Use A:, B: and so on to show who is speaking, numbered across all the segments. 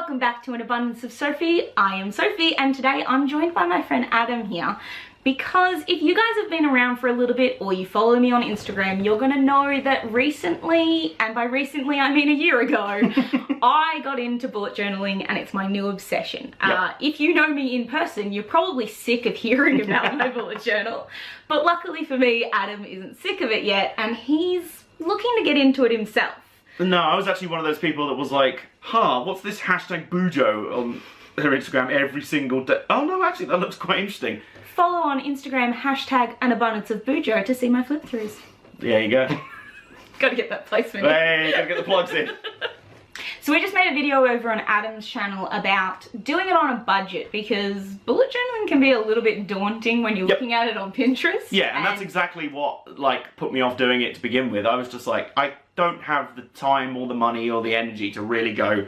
A: welcome back to An Abundance of Sophie. I am Sophie and today I'm joined by my friend Adam here because if you guys have been around for a little bit or you follow me on Instagram, you're gonna know that recently, and by recently I mean a year ago, I got into bullet journaling and it's my new obsession.
B: Yep.
A: If you know me in person, you're probably sick of hearing about my bullet journal, but luckily for me, Adam isn't sick of it yet and he's looking to get into it himself.
B: No, I was actually one of those people that was like, what's this hashtag Bujo on her Instagram every single day? Oh no, actually that looks quite interesting.
A: Follow on Instagram hashtag An Abundance of Bujo to see my flip throughs.
B: There you go.
A: Gotta get that placement.
B: Hey, gotta get the plugs in.
A: So we just made a video over on Adam's channel about doing it on a budget because bullet journaling can be a little bit daunting when you're looking at it on Pinterest.
B: Yeah, and that's exactly what like put me off doing it to begin with. I was just like, I don't have the time or the money or the energy to really go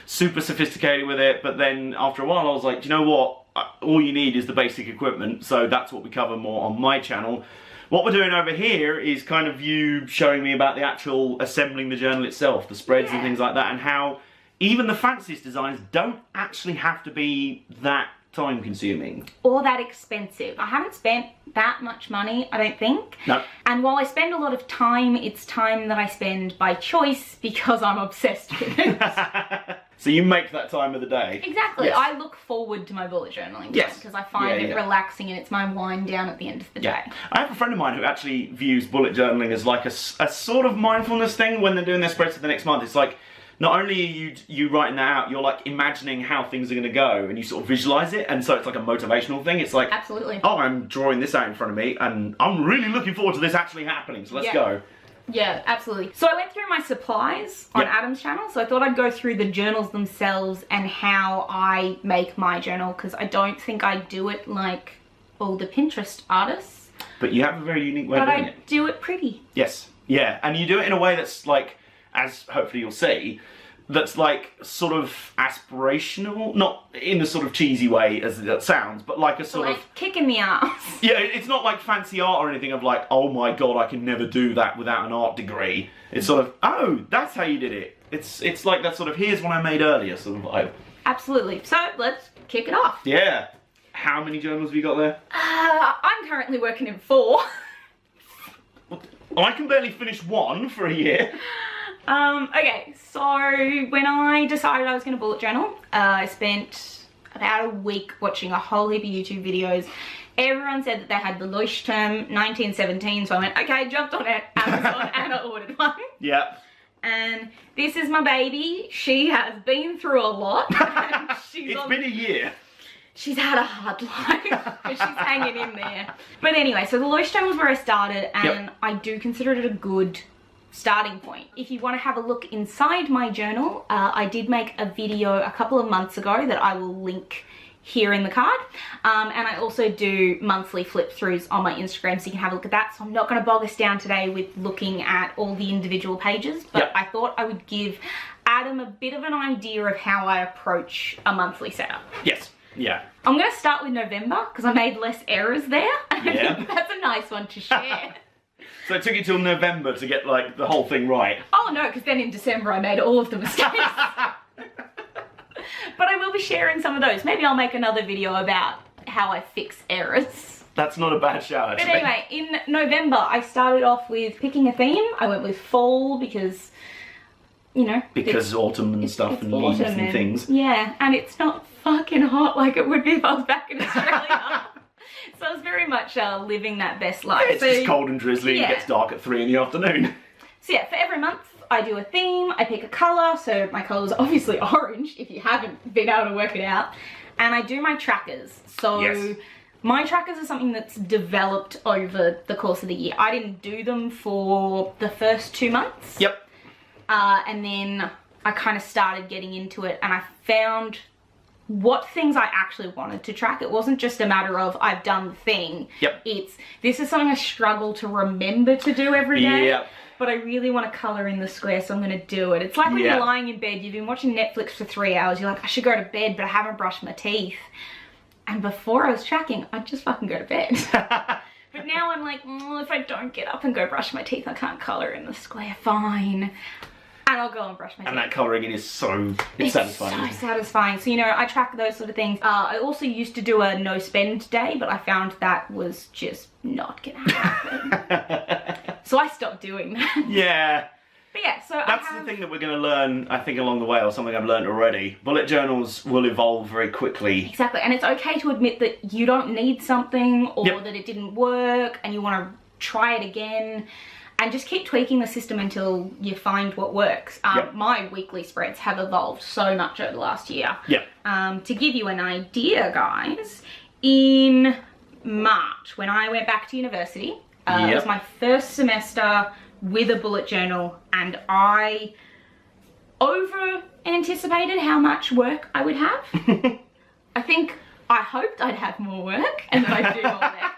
B: super sophisticated with it. But then after a while I was like, do you know what? All you need is the basic equipment. So that's what we cover more on my channel. What we're doing over here is kind of you showing me about the actual assembling the journal itself, the spreads and things like that, and how even the fanciest designs don't actually have to be that time consuming.
A: Or that expensive. I haven't spent that much money, I don't think.
B: No.
A: And while I spend a lot of time, it's time that I spend by choice because I'm obsessed with it.
B: So you make that time of the day.
A: Exactly.
B: Yes.
A: I look forward to my bullet journaling because I find it relaxing and it's my wind down at the end of the day.
B: I have a friend of mine who actually views bullet journaling as like a sort of mindfulness thing when they're doing their spreads for the next month. It's like, not only are you writing that out, you're like imagining how things are going to go and you sort of visualize it, and so it's like a motivational thing. It's like,
A: absolutely.
B: Oh, I'm drawing this out in front of me and I'm really looking forward to this actually happening, so let's go.
A: Yeah, absolutely. So I went through my supplies on Adam's channel, so I thought I'd go through the journals themselves and how I make my journal, because I don't think I do it like all the Pinterest artists.
B: But you have a very unique way of doing it.
A: But I do it pretty.
B: Yes, yeah, and you do it in a way that's like, as hopefully you'll see, that's like sort of aspirational, not in the sort of cheesy way as that sounds, but like a sort of
A: kick in the ass.
B: Yeah, it's not like fancy art or anything of like, oh my god, I can never do that without an art degree. It's sort of, oh, that's how you did it. It's like that sort of, here's one I made earlier sort of vibe.
A: Absolutely. So let's kick it off.
B: Yeah. How many journals have you got there?
A: I'm currently working in 4.
B: I can barely finish one for a year.
A: Okay, so when I decided I was going to bullet journal, I spent about a week watching a whole heap of YouTube videos. Everyone said that they had the Leuchtturm 1917, so I went, okay, jumped on it, Amazon, and I ordered one.
B: Yeah.
A: And this is my baby. She has been through a lot.
B: It's been a year.
A: She's had a hard life, but she's hanging in there. But anyway, so the Leuchtturm was where I started, and I do consider it a good starting point. If you want to have a look inside my journal, I did make a video a couple of months ago that I will link here in the card, and I also do monthly flip throughs on my Instagram, so you can have a look at that. So I'm not going to bog us down today with looking at all the individual pages, but I thought I would give Adam a bit of an idea of how I approach a monthly setup.
B: Yes. Yeah.
A: I'm going to start with November because I made less errors there.
B: Yeah.
A: That's a nice one to share.
B: So it took you till November to get like the whole thing right?
A: Oh no, because then in December I made all of the mistakes. But I will be sharing some of those. Maybe I'll make another video about how I fix errors.
B: That's not a bad shout, actually.
A: But anyway, in November I started off with picking a theme. I went with fall because, you know.
B: Because autumn and stuff and leaves and things.
A: Yeah, and it's not fucking hot like it would be if I was back in Australia. So I was very much living that best life.
B: It's just cold and drizzly and it gets dark at 3 in the afternoon.
A: So yeah, for every month I do a theme, I pick a colour, so my colour is obviously orange if you haven't been able to work it out. And I do my trackers. So my trackers are something that's developed over the course of the year. I didn't do them for the first 2 months.
B: Yep.
A: And then I kind of started getting into it and I found what things I actually wanted to track. It wasn't just a matter of I've done the thing.
B: Yep.
A: It's, this is something I struggle to remember to do every day.
B: Yep.
A: But I really want to colour in the square, so I'm going to do it. It's like when you're lying in bed, you've been watching Netflix for 3 hours, you're like, I should go to bed, but I haven't brushed my teeth. And before I was tracking, I'd just fucking go to bed. But now I'm like, if I don't get up and go brush my teeth, I can't colour in the square, fine. And I'll go and brush my teeth.
B: And that colouring in is it's satisfying.
A: So satisfying. So, you know, I track those sort of things. I also used to do a no spend day, but I found that was just not gonna happen. So I stopped doing that.
B: Yeah.
A: But yeah, so
B: that's the thing that we're going to learn, I think, along the way, or something I've learned already. Bullet journals will evolve very quickly.
A: Exactly, and it's okay to admit that you don't need something, or that it didn't work, and you want to try it again, and just keep tweaking the system until you find what works. My weekly spreads have evolved so much over the last year. To give you an idea, guys, in March, when I went back to university, it was my first semester with a bullet journal, and I over anticipated how much work I would have. I hoped I'd have more work and that I'd do more there.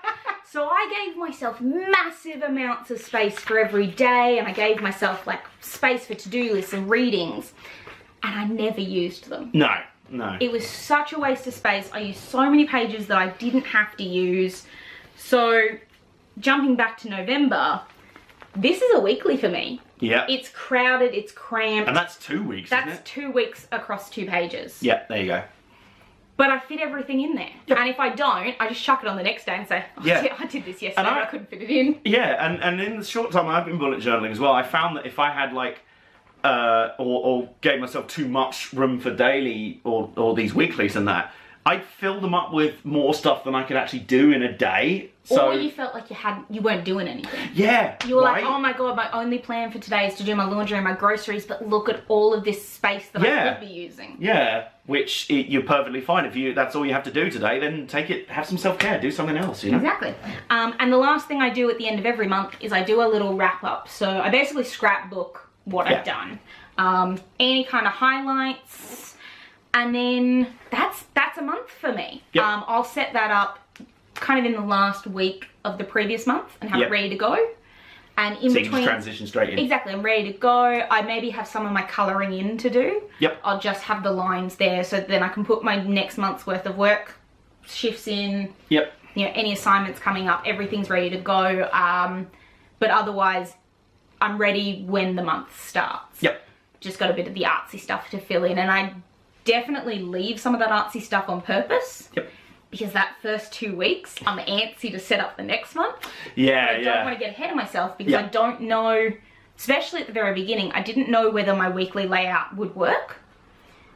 A: So I gave myself massive amounts of space for every day, and I gave myself like space for to-do lists and readings, and I never used them. No. It was such a waste of space. I used so many pages that I didn't have to use. So jumping back to November, this is a weekly for me. Yeah. It's crowded, it's cramped.
B: And that's 2 weeks, isn't it?
A: That's 2 weeks across 2 pages.
B: Yeah, there you go.
A: But I fit everything in there. Yep. And if I don't, I just chuck it on the next day and say, I did this yesterday, but I couldn't fit it in.
B: Yeah, and in the short time I've been bullet journaling as well, I found that if I had like, or gave myself too much room for daily or these weeklies and that, I'd fill them up with more stuff than I could actually do in a day. So,
A: or you felt like you weren't doing anything.
B: Yeah.
A: You were like, oh my god, my only plan for today is to do my laundry and my groceries, but look at all of this space that I could be using.
B: Yeah, which you're perfectly fine. If that's all you have to do today, then take it, have some self-care, do something else, you know?
A: Exactly. And the last thing I do at the end of every month is I do a little wrap up. So I basically scrapbook what I've done. Any kind of highlights, and then that's a month for me. Yep. I'll set that up kind of in the last week of the previous month and have it ready to go. And in between, you can
B: just transition straight in.
A: Exactly, I'm ready to go. I maybe have some of my colouring in to do. Yep. I'll just have the lines there, so then I can put my next month's worth of work shifts in. Yep. You know, any assignments coming up, everything's ready to go. But otherwise, I'm ready when the month starts. Yep. Just got a bit of the artsy stuff to fill in, and I definitely leave some of that artsy stuff on purpose. Yep. Because that first 2 weeks, I'm antsy to set up the next month. Yeah, I don't want to get ahead of myself because I don't know, especially at the very beginning, I didn't know whether my weekly layout would work.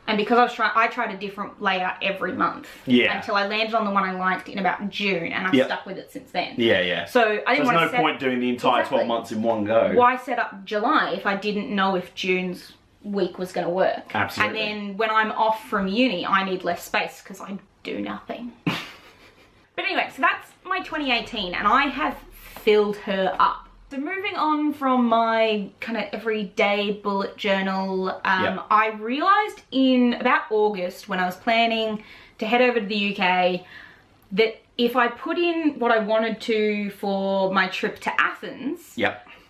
A: And because I tried a different layout every month. Yeah. Until I landed on the one I liked in about June, and I've stuck with it since then. Yeah, yeah. So I didn't want to
B: There's no point doing the entire 12 months in one go.
A: Why set up July if I didn't know if June's week was going to work? Absolutely. And then when I'm off from uni, I need less space because I do nothing. But anyway, so that's my 2018, and I have filled her up. So moving on from my kind of everyday bullet journal, I realised in about August when I was planning to head over to the UK that if I put in what I wanted to for my trip to Athens,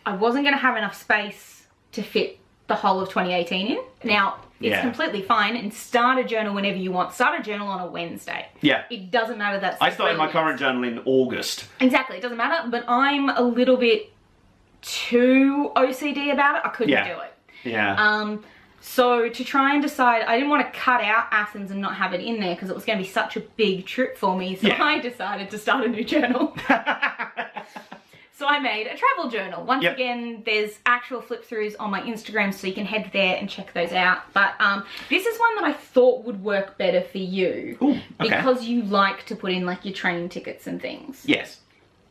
A: I wasn't going to have enough space to fit the whole of 2018 in. Now, it's completely fine, and start a journal whenever you want. Start a journal on a Wednesday. Yeah. It doesn't matter.
B: I started my current journal in August.
A: Exactly, it doesn't matter, but I'm a little bit too OCD about it. I couldn't do it. Yeah. So to try and decide, I didn't want to cut out Athens and not have it in there because it was going to be such a big trip for me, so I decided to start a new journal. So I made a travel journal. Once again, there's actual flip-throughs on my Instagram, so you can head there and check those out. But this is one that I thought would work better for you. Ooh, okay. Because you like to put in like your train tickets and things. Yes.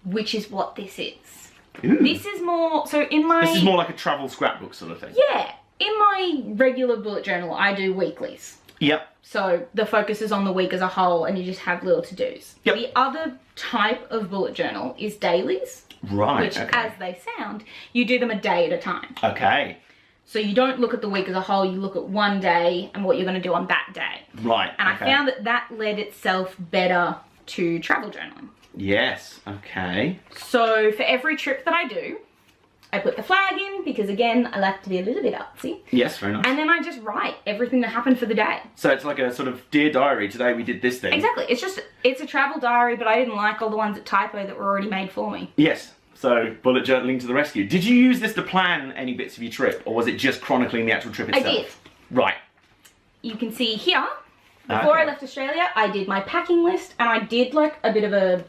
A: Which is what this is. Ooh. This is more, so in my...
B: This is more like a travel scrapbook sort of thing.
A: Yeah. In my regular bullet journal, I do weeklies. Yep. So the focus is on the week as a whole, and you just have little to-dos. Yep. The other type of bullet journal is dailies. Right, which, as they sound, you do them a day at a time. Okay. So you don't look at the week as a whole, you look at one day and what you're going to do on that day. Right, and I found that that led itself better to travel journaling. Yes, okay. So for every trip that I do, I put the flag in because, again, I like to be a little bit artsy. Yes, very nice. And then I just write everything that happened for the day.
B: So it's like a sort of Dear Diary, today we did this thing.
A: Exactly. It's a travel diary, but I didn't like all the ones at Typo that were already made for me.
B: Yes. So bullet journaling to the rescue. Did you use this to plan any bits of your trip, or was it just chronicling the actual trip itself?
A: I did.
B: Right.
A: You can see here, before I left Australia, I did my packing list, and I did like a bit of a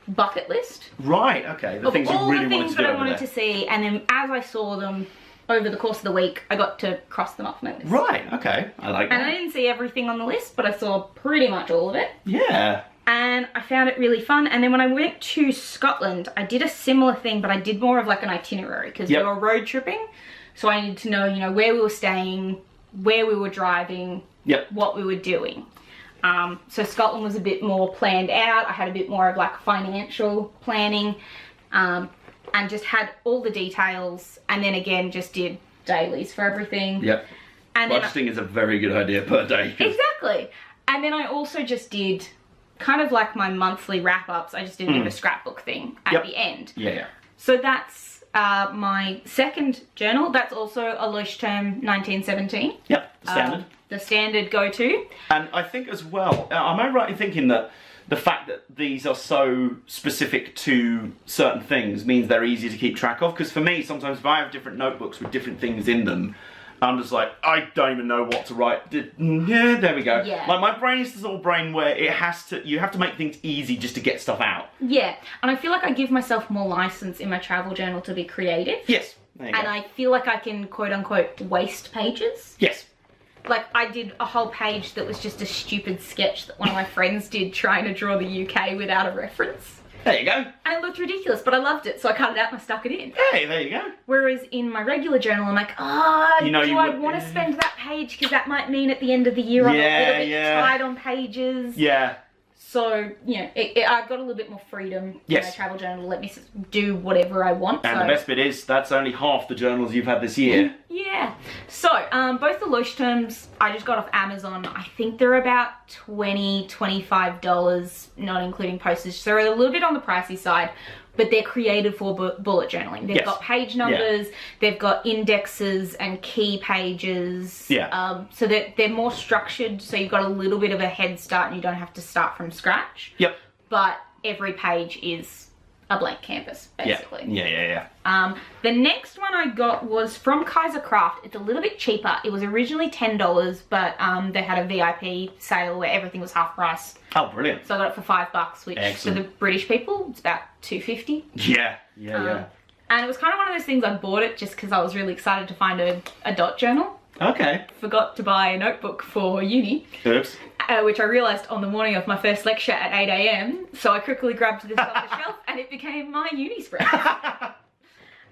A: bucket list.
B: Right, okay. The things you really wanted to do.
A: All the things that I wanted to see, and then as I saw them over the course of the week, I got to cross them off my list.
B: Right, okay. I like that.
A: And I didn't see everything on the list, but I saw pretty much all of it.
B: Yeah.
A: And I found it really fun. And then when I went to Scotland, I did a similar thing, but I did more of like an itinerary, because we were road tripping. So I needed to know, you know, where we were staying, where we were driving, what we were doing. So Scotland was a bit more planned out. I had a bit more of like financial planning, and just had all the details, and then again just did dailies for everything.
B: Yep.
A: And
B: budgeting is a very good idea per day.
A: Exactly. And then I also just did kind of like my monthly wrap-ups. I just did a bit of a scrapbook thing at the end.
B: Yeah.
A: So that's my second journal. That's also a Leuchtturm 1917.
B: Yep, standard.
A: The standard go-to.
B: And I think as well, am I right in thinking that the fact that these are so specific to certain things means they're easy to keep track of? Because for me, sometimes if I have different notebooks with different things in them, I'm just like, I don't even know what to write. Yeah, there we go.
A: Yeah.
B: Like my brain is this little brain where it has to, you have to make things easy just to get stuff out.
A: Yeah, and I feel like I give myself more license in my travel journal to be creative.
B: Yes, there you go.
A: And I feel like I can quote unquote waste pages.
B: Yes.
A: Like I did a whole page that was just a stupid sketch that one of my friends did trying to draw the UK without a reference.
B: There you go.
A: And it looked ridiculous, but I loved it, so I cut it out and I stuck it in.
B: Hey, there you go.
A: Whereas in my regular journal, I'm like, do I want to spend that page? Because that might mean at the end of the year I'm a little bit tight on pages.
B: Yeah.
A: So, you know, I got a little bit more freedom in my travel journal to let me do whatever I want.
B: And the best bit is, that's only half the journals you've had this year.
A: Yeah. So, both the Leuchtturms I just got off Amazon. I think they're about $20, $25, not including postage. So they're a little bit on the pricey side, but they're created for bullet journaling. They've got page numbers, they've got indexes and key pages.
B: Yeah.
A: So they're more structured, so you've got a little bit of a head start and you don't have to start from scratch.
B: Yep.
A: But every page is a blank canvas, basically.
B: Yeah.
A: The next one I got was from Kaiser Craft. It's a little bit cheaper. It was originally $10, but they had a VIP sale where everything was half price.
B: Oh, brilliant.
A: So I got it for $5, which for the British people, it's about $2.50.
B: Yeah.
A: And it was kind of one of those things, I bought it just because I was really excited to find a dot journal.
B: Okay.
A: Forgot to buy a notebook for uni.
B: Oops.
A: Which I realised on the morning of my first lecture at 8 AM. So I quickly grabbed this off the shelf and it became my uni spread.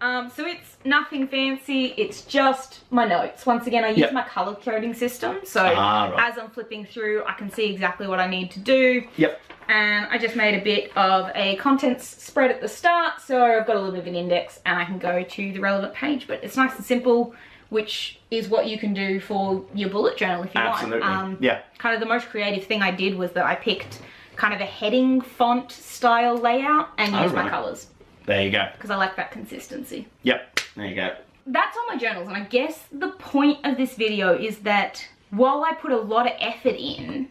A: So it's nothing fancy, it's just my notes. Once again, I use my colour coding system. So as I'm flipping through, I can see exactly what I need to do.
B: Yep.
A: And I just made a bit of a contents spread at the start. So I've got a little bit of an index and I can go to the relevant page. But it's nice and simple, which is what you can do for your bullet journal if you want.
B: Absolutely,
A: Kind of the most creative thing I did was that I picked kind of a heading font style layout and used my colours.
B: There you go.
A: Because I like that consistency.
B: Yep, there you go.
A: That's all my journals, and I guess the point of this video is that while I put a lot of effort in,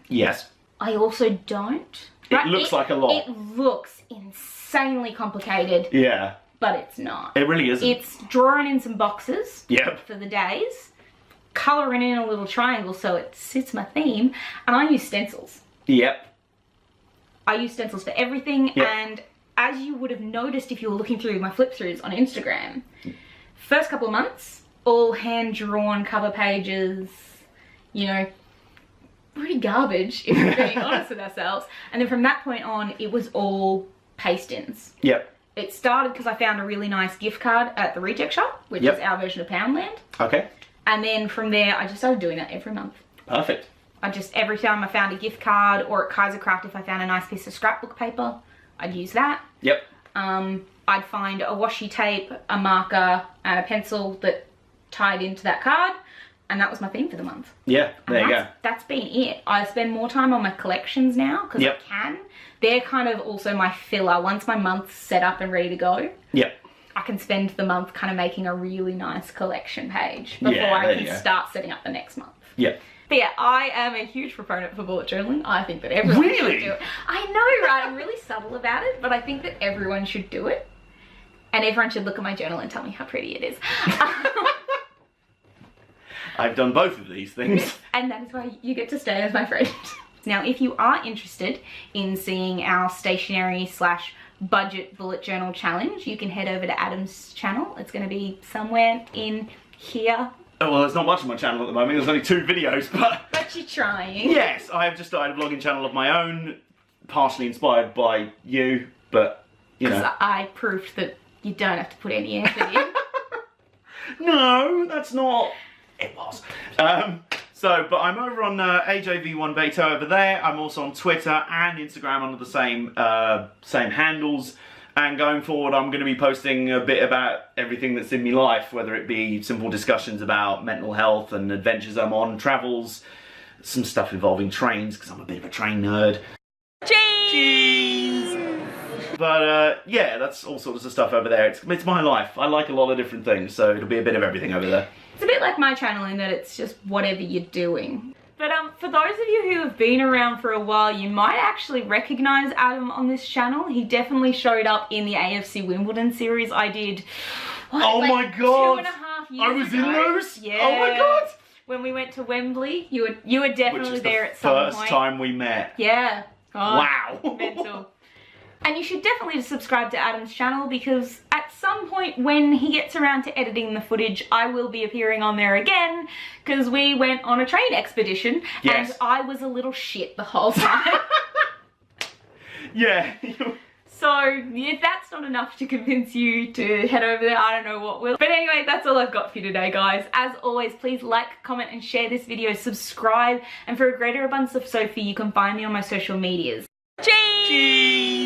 A: I also don't.
B: It looks like a lot.
A: It looks insanely complicated.
B: Yeah.
A: But it's not.
B: It really isn't.
A: It's drawing in some boxes for the days, colouring in a little triangle so it suits my theme, and I use stencils.
B: Yep.
A: I use stencils for everything, and as you would have noticed if you were looking through my flip-throughs on Instagram, first couple of months, all hand-drawn cover pages, you know, pretty garbage, if we're being honest with ourselves. And then from that point on, it was all paste-ins.
B: Yep.
A: It started because I found a really nice gift card at the Reject Shop, which is our version of Poundland.
B: Okay.
A: And then from there, I just started doing that every month.
B: Perfect.
A: Every time I found a gift card, or at Kaiser Craft, if I found a nice piece of scrapbook paper, I'd use that.
B: Yep.
A: I'd find a washi tape, a marker, and a pencil that tied into that card, and that was my theme for the month.
B: Yeah, there you go.
A: That's been it. I spend more time on my collections now, because I can. They're kind of also my filler. Once my month's set up and ready to go, I can spend the month kind of making a really nice collection page before I can start setting up the next month.
B: Yep.
A: But yeah, I am a huge proponent for bullet journaling. I think that everyone should do it. I know, right? I'm really subtle about it, but I think that everyone should do it. And everyone should look at my journal and tell me how pretty it is.
B: I've done both of these things.
A: And that is why you get to stay as my friend. Now, if you are interested in seeing our stationery / budget bullet journal challenge, you can head over to Adam's channel. It's going to be somewhere in here.
B: Oh, well, there's not much on my channel at the moment. There's only 2 videos, but...
A: But you're trying.
B: Yes, I have just started a vlogging channel of my own, partially inspired by you, but, you know...
A: I proved that you don't have to put any effort in.
B: No, that's not... It was. But I'm over on AJV1Beta over there. I'm also on Twitter and Instagram under the same handles. And going forward, I'm going to be posting a bit about everything that's in my life, whether it be simple discussions about mental health and adventures I'm on, travels, some stuff involving trains, because I'm a bit of a train nerd. Cheese! But yeah, that's all sorts of stuff over there. It's my life. I like a lot of different things, so it'll be a bit of everything over there.
A: It's a bit like my channel in that it's just whatever you're doing. But for those of you who have been around for a while, you might actually recognise Adam on this channel. He definitely showed up in the AFC Wimbledon series I did. What,
B: oh
A: like
B: my god!
A: 2.5 years
B: I was
A: ago.
B: in those?
A: Yeah.
B: Oh my god!
A: When we went to Wembley, you were definitely there at some point.
B: First time we met.
A: Yeah. Oh,
B: wow.
A: Mental. And you should definitely subscribe to Adam's channel, because at some point when he gets around to editing the footage, I will be appearing on there again, because we went on a train expedition.
B: Yes.
A: And I was a little shit the whole time.
B: Yeah.
A: So if that's not enough to convince you to head over there, I don't know what will. But anyway, that's all I've got for you today, guys. As always, please like, comment and share this video, subscribe, and for a greater abundance of Sophie, you can find me on my social medias. Cheese!